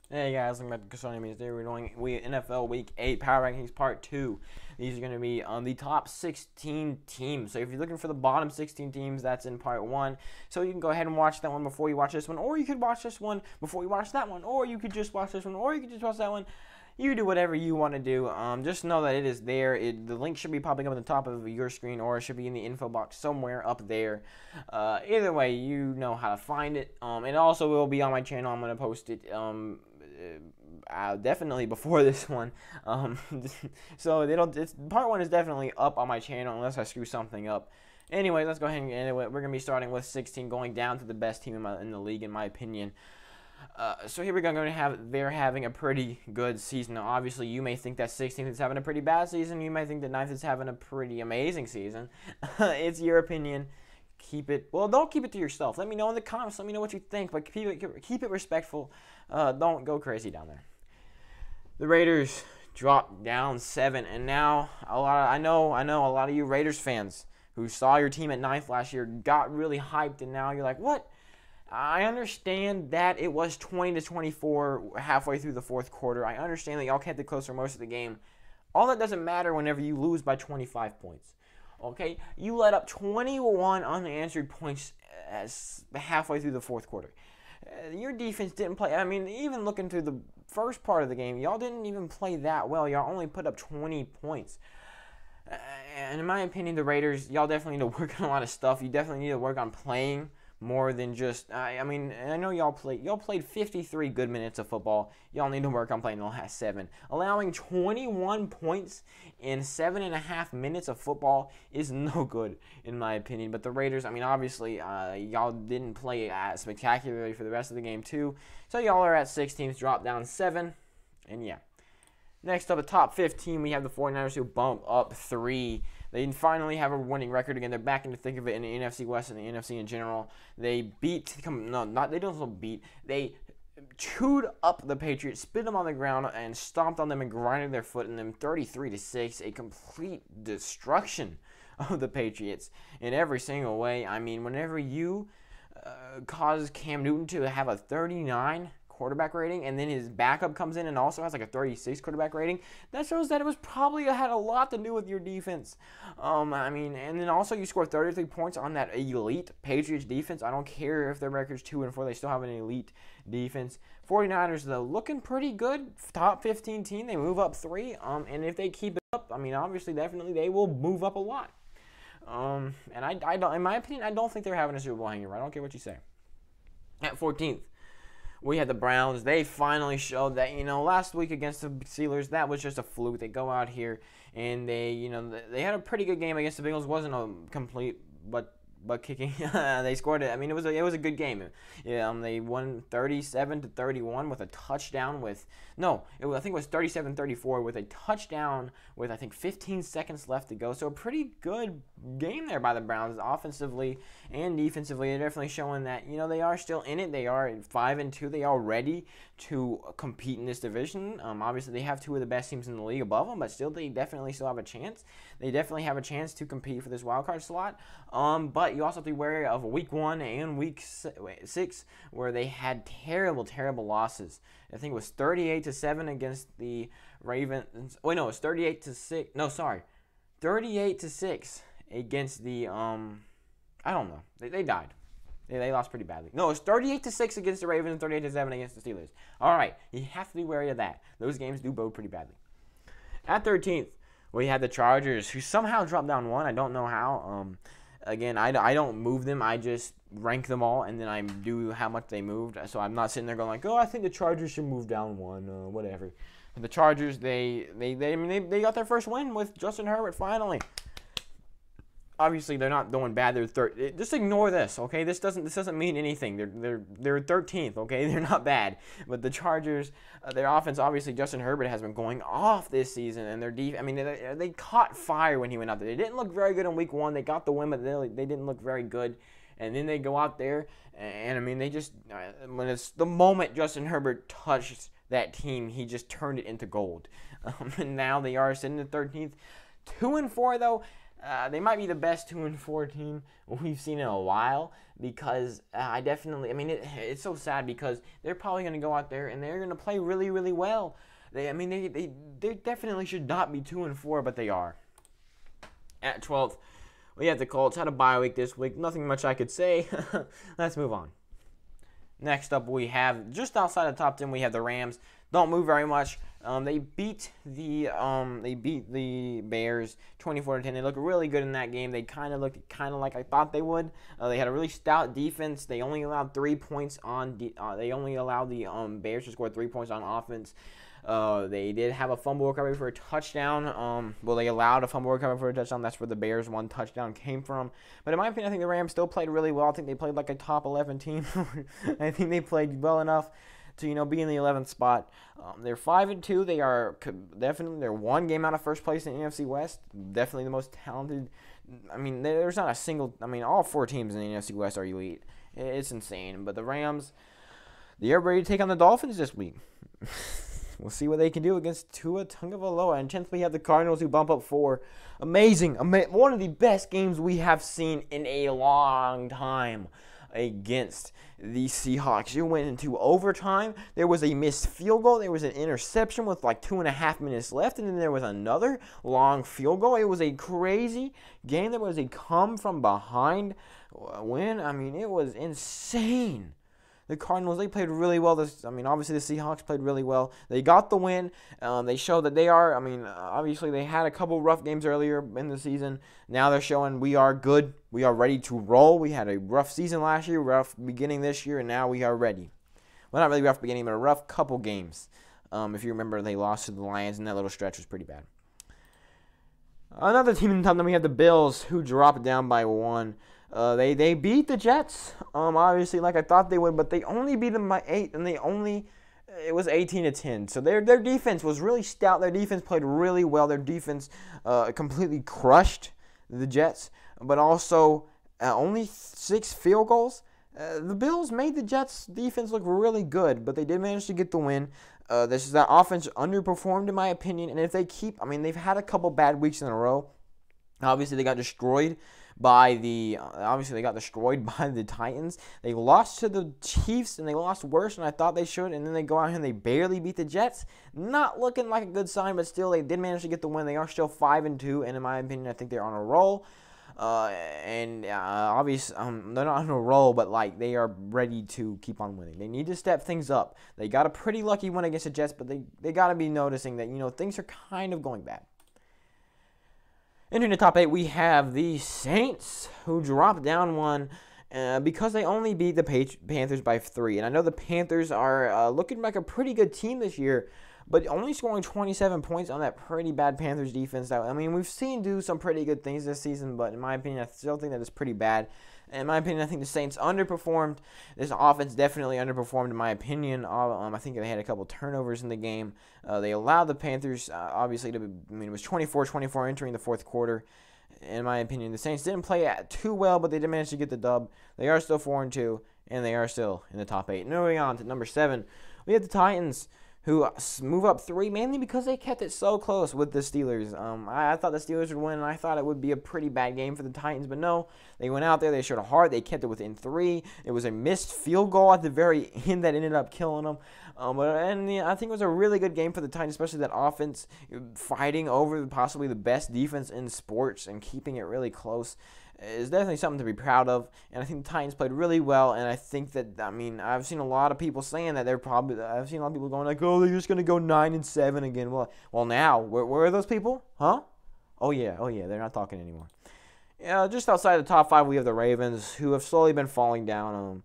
Hey guys, welcome back to Kasoni Means. Today we're doing NFL Week 8 Power Rankings Part 2. These are going to be on the top 16 teams. So if you're looking for the bottom 16 teams, that's in Part 1. So you can go ahead and watch that one before you watch this one, or you could watch this one before you watch that one, or you could just watch this one, or you could just watch that one. You do whatever you want to do. Just know that it is there. The link should be popping up at the top of your screen, or it should be in the info box somewhere up there. Either way, you know how to find it. It also will be on my channel. I'm going to post it definitely before this one. So part 1 is definitely up on my channel unless I screw something up. Anyway, let's go ahead and get into it. We're going to be starting with 16, going down to the best team in the league, in my opinion. So here we go. They're having a pretty good season. Now, obviously, you may think that 16th is having a pretty bad season. You may think that 9th is having a pretty amazing season. It's your opinion. Don't keep it to yourself. Let me know in the comments. Let me know what you think, but keep it respectful. Don't go crazy down there. The Raiders dropped down 7, and now I know a lot of you Raiders fans who saw your team at 9th last year got really hyped, and now you're like, what? I understand that it was 20-24 halfway through the fourth quarter. I understand that y'all kept it close for most of the game. All that doesn't matter whenever you lose by 25 points. Okay, you let up 21 unanswered points halfway through the fourth quarter. Your defense didn't play. I mean, even looking through the first part of the game, y'all didn't even play that well. Y'all only put up 20 points. And in my opinion, the Raiders, y'all definitely need to work on a lot of stuff. You definitely need to work on playing more than just, I mean, I know y'all played 53 good minutes of football. Y'all need to work on playing the last 7. Allowing 21 points in 7.5 minutes of football is no good, in my opinion. But the Raiders, I mean, obviously, y'all didn't play spectacularly for the rest of the game, too. So y'all are at 6 teams, dropped down 7, and yeah. Next up, the top 15, we have the 49ers who bump up 3. They finally have a winning record again. They're back in the thick of it in the NFC West and the NFC in general. They they don't beat. They chewed up the Patriots, spit them on the ground, and stomped on them and grinded their foot in them 33-6. A complete destruction of the Patriots in every single way. I mean, whenever you cause Cam Newton to have a 39 quarterback rating, and then his backup comes in and also has like a 36 quarterback rating, that shows that it was probably had a lot to do with your defense. I mean, and then also you scored 33 points on that elite Patriots defense. I don't care if their record's 2-4, they still have an elite defense. 49ers, though, looking pretty good. Top 15 team, they move up 3, and if they keep it up, I mean, obviously, definitely, they will move up a lot. And I don't, in my opinion, I don't think they're having a Super Bowl hangover. I don't care what you say. At 14th, we had the Browns. They finally showed that, last week against the Steelers, that was just a fluke. They go out here and they had a pretty good game against the Bengals. Wasn't a complete butt kicking. They scored it. I mean, it was a good game. Yeah, they won 37-31 with a touchdown I think it was 37-34 with a touchdown with, I think, 15 seconds left to go. So a pretty good game there by the Browns, offensively and defensively. They're definitely showing that, they are still in it. They are 5-2. They are ready to compete in this division. Obviously, they have 2 of the best teams in the league above them, but still, they definitely still have a chance. They definitely have a chance to compete for this wild card slot. But you also have to be wary of week 1 and week 6, where they had terrible, terrible losses. I think it was 38-7 against the Ravens. Wait, no, it was 38-6. No, sorry, 38-6 against the I don't know. They died. They lost pretty badly. No, it was 38-6 against the Ravens and 38-7 against the Steelers. All right, you have to be wary of that. Those games do bode pretty badly. At 13th, we had the Chargers, who somehow dropped down 1. I don't know how. Again, I don't move them. I just rank them all, and then I do how much they moved. So I'm not sitting there going like, oh, I think the Chargers should move down 1, whatever. But the Chargers, they got their first win with Justin Herbert finally. Obviously, they're not doing bad. They're third. Just ignore this, okay? This doesn't mean anything. They're 13th, okay? They're not bad. But the Chargers, their offense, obviously, Justin Herbert has been going off this season, and their defense. I mean, they caught fire when he went out there. They didn't look very good in week 1. They got the win, but they didn't look very good. And then they go out there, and I mean, they just when it's the moment Justin Herbert touched that team, he just turned it into gold. And now they are sitting at 13th, 2-4 though. They might be the best 2-4 team we've seen in a while because I mean, it's so sad because they're probably going to go out there and they're going to play really, really well. They definitely should not be 2-4, but they are. At 12th, we have the Colts. Had a bye week this week. Nothing much I could say. Let's move on. Next up, we have, just outside the top 10, we have the Rams. Don't move very much. They beat the Bears 24-10. They looked really good in that game. They looked like I thought they would. They had a really stout defense. They only allowed 3 points on. They only allowed the Bears to score 3 points on offense. They did have a fumble recovery for a touchdown. They allowed a fumble recovery for a touchdown. That's where the Bears' one touchdown came from. But in my opinion, I think the Rams still played really well. I think they played like a top 11 team. I think they played well enough to be in the 11th spot. They're 5-2. They are they're one game out of first place in the NFC West. Definitely the most talented. I mean, there's not a single. I mean, all 4 teams in the NFC West are elite. It's insane. But the Rams, they are ready to take on the Dolphins this week. We'll see what they can do against Tua Tagovailoa. And 10th, we have the Cardinals, who bump up 4. Amazing. One of the best games we have seen in a long time against the Seahawks. You went into overtime. There was a missed field goal. There was an interception with like 2.5 minutes left. And then there was another long field goal. It was a crazy game. There was a come from behind win. I mean, it was insane. The Cardinals, they played really well. Obviously the Seahawks played really well. They got the win. They showed that they are, obviously they had a couple rough games earlier in the season. Now they're showing we are good. We are ready to roll. We had a rough season last year, rough beginning this year, and now we are ready. Well, not really rough beginning, but a rough couple games. If you remember, they lost to the Lions, and that little stretch was pretty bad. Another team in the top 10, we have the Bills, who dropped down by 1. They beat the Jets, obviously, like I thought they would, but they only beat them by 8, and it was 18-10. So their defense was really stout. Their defense played really well. Their defense completely crushed the Jets, but also only 6 field goals. The Bills made the Jets' defense look really good, but they did manage to get the win. That offense underperformed, in my opinion, and if they keep, they've had a couple bad weeks in a row. Obviously, they got destroyed by the Titans. They lost to the Chiefs, and they lost worse than I thought they should, and then they go out here and they barely beat the Jets. Not looking like a good sign, but still, they did manage to get the win. They are still 5-2, and in my opinion, I think they're on a roll. Obviously, they're not on a roll, but they are ready to keep on winning. They need to step things up. They got a pretty lucky win against the Jets, but they got to be noticing that things are kind of going bad. Entering the top 8, we have the Saints, who dropped down 1 because they only beat the Panthers by 3. And I know the Panthers are looking like a pretty good team this year, but only scoring 27 points on that pretty bad Panthers defense. We've seen do some pretty good things this season, but in my opinion, I still think that it's pretty bad. In my opinion, I think the Saints underperformed. This offense definitely underperformed, in my opinion. I think they had a couple turnovers in the game. They allowed the Panthers, obviously, it was 24-24 entering the fourth quarter. In my opinion, the Saints didn't play too well, but they did manage to get the dub. They are still 4-2, and they are still in the top 8. Moving on to number 7, we have the Titans, who move up 3, mainly because they kept it so close with the Steelers. I thought the Steelers would win, and I thought it would be a pretty bad game for the Titans, but no. They went out there, they showed a heart, they kept it within 3. It was a missed field goal at the very end that ended up killing them. I think it was a really good game for the Titans, especially that offense fighting over possibly the best defense in sports and keeping it really close. Is definitely something to be proud of, and I think the Titans played really well, and I think that, I've seen a lot of people saying that I've seen a lot of people going like, oh, they're just going to go 9-7 again. Well, now, where are those people? Huh? Oh, yeah, they're not talking anymore. Just outside the top 5, we have the Ravens, who have slowly been falling down.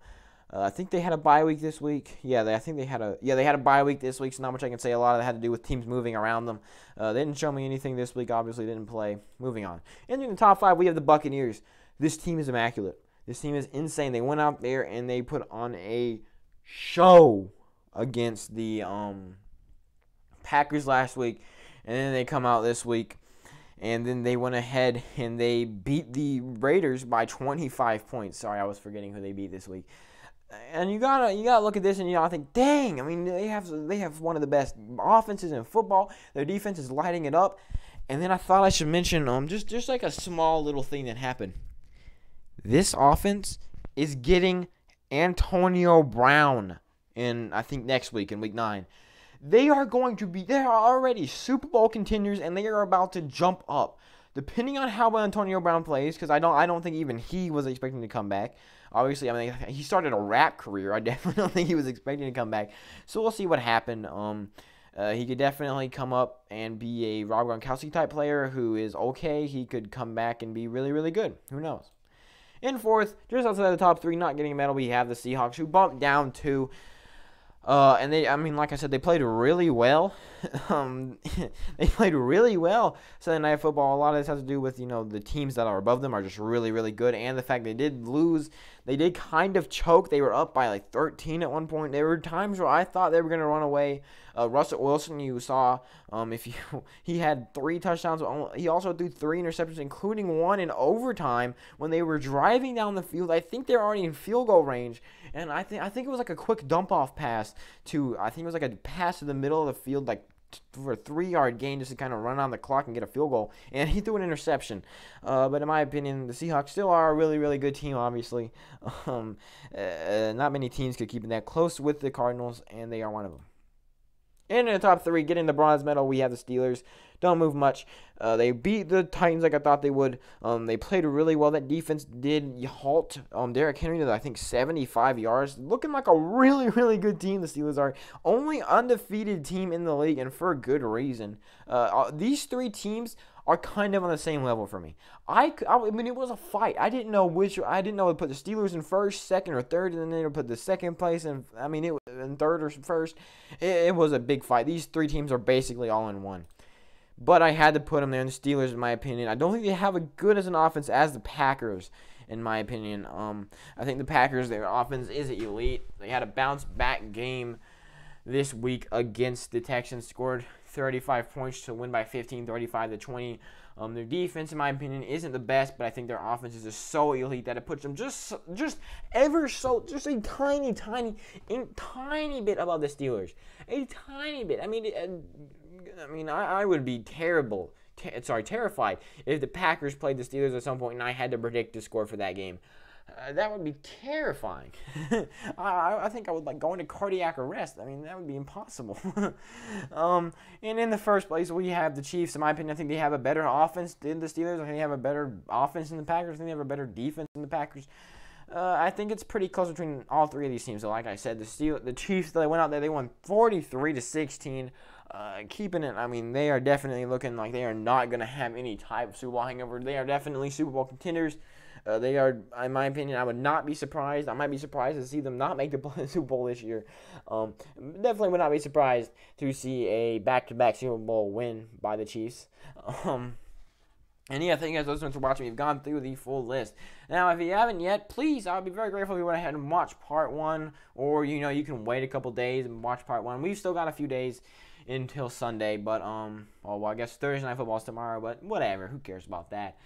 I think they had a bye week this week. They had a bye week this week, so not much I can say. A lot of it had to do with teams moving around them. They didn't show me anything this week. Obviously, didn't play. Moving on. And in the top 5, we have the Buccaneers. This team is immaculate. This team is insane. They went out there and they put on a show against the Packers last week, and then they come out this week, and then they went ahead and they beat the Raiders by 25 points. Sorry, I was forgetting who they beat this week. And you gotta look at this and think, dang, they have one of the best offenses in football. Their defense is lighting it up, And then I thought I should mention just like a small little thing that happened. This offense is getting Antonio Brown in, I think, next week in week 9. They are already Super Bowl contenders, and they are about to jump up. Depending on how well Antonio Brown plays, because I don't think even he was expecting to come back. Obviously, I mean, he started a rap career. I definitely don't think he was expecting to come back. So we'll see what happened. He could definitely come up and be a Rob Gronkowski type player who is okay. He could come back and be really, really good. Who knows? In fourth, just outside the top 3, not getting a medal, we have the Seahawks, who bumped down to. And like I said, they played really well. They played really well Sunday Night Football. A lot of this has to do with, the teams that are above them are just really, really good. And the fact they did lose, they did kind of choke. They were up by like 13 at one point. There were times where I thought they were going to run away. Russell Wilson, you saw, he had 3 touchdowns. He also threw 3 interceptions, including 1 in overtime when they were driving down the field. I think they're already in field goal range. And I think it was like a quick dump-off pass I think it was like a pass to the middle of the field, like for a 3-yard gain just to kind of run on the clock and get a field goal. And he threw an interception. But in my opinion, the Seahawks still are a really, really good team, obviously. Not many teams could keep it that close with the Cardinals, and they are one of them. And in the top 3, getting the bronze medal, we have the Steelers. Don't move much. They beat the Titans like I thought they would. They played really well. That defense did halt Derrick Henry to, I think, 75 yards. Looking like a really, really good team, the Steelers are. Only undefeated team in the league, and for good reason. These 3 teams are kind of on the same level for me. I mean, it was a fight. I didn't know to put the Steelers in first, second, or third, and then they would put the second place in third or first. It was a big fight. These 3 teams are basically all in one. But I had to put them there in the Steelers, in my opinion. I don't think they have as good as an offense as the Packers, in my opinion. I think the Packers, their offense is elite. They had a bounce-back game this week against the Texans. Scored 35 points to win by 15, 35-20. Their defense, in my opinion, isn't the best, but I think their offense is just so elite that it puts them just a tiny bit above the Steelers. A tiny bit. I would be terrified if the Packers played the Steelers at some point and I had to predict the score for that game. That would be terrifying. I think I would go into cardiac arrest. I mean, that would be impossible. And in the first place, we have the Chiefs. In my opinion, I think they have a better offense than the Steelers. I think they have a better offense than the Packers. I think they have a better defense than the Packers. I think it's pretty close between all 3 of these teams. So, like I said, the Chiefs, they went out there, they won 43-16. Keeping it, I mean, they are definitely looking like they are not going to have any type of Super Bowl hangover. They are definitely Super Bowl contenders. They are, in my opinion, I would not be surprised. I might be surprised to see them not make the Super Bowl this year. Definitely would not be surprised to see a back-to-back Super Bowl win by the Chiefs. And yeah, thank you guys so much for watching. We've gone through the full list. Now, if you haven't yet, please, I would be very grateful if you went ahead and watch part 1. Or, you can wait a couple days and watch part 1. We've still got a few days until Sunday. But, I guess Thursday Night Football is tomorrow. But whatever, who cares about that?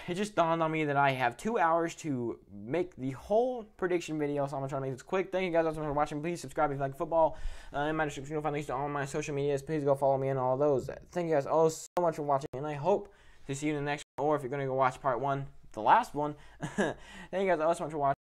It just dawned on me that I have 2 hours to make the whole prediction video, so I'm going to try to make this quick. Thank you guys so much for watching. Please subscribe if you like football. In my description, you'll find links to all my social medias. Please go follow me on all those. Thank you guys all so much for watching, and I hope to see you in the next one, or if you're going to go watch part 1, the last one. Thank you guys all so much for watching.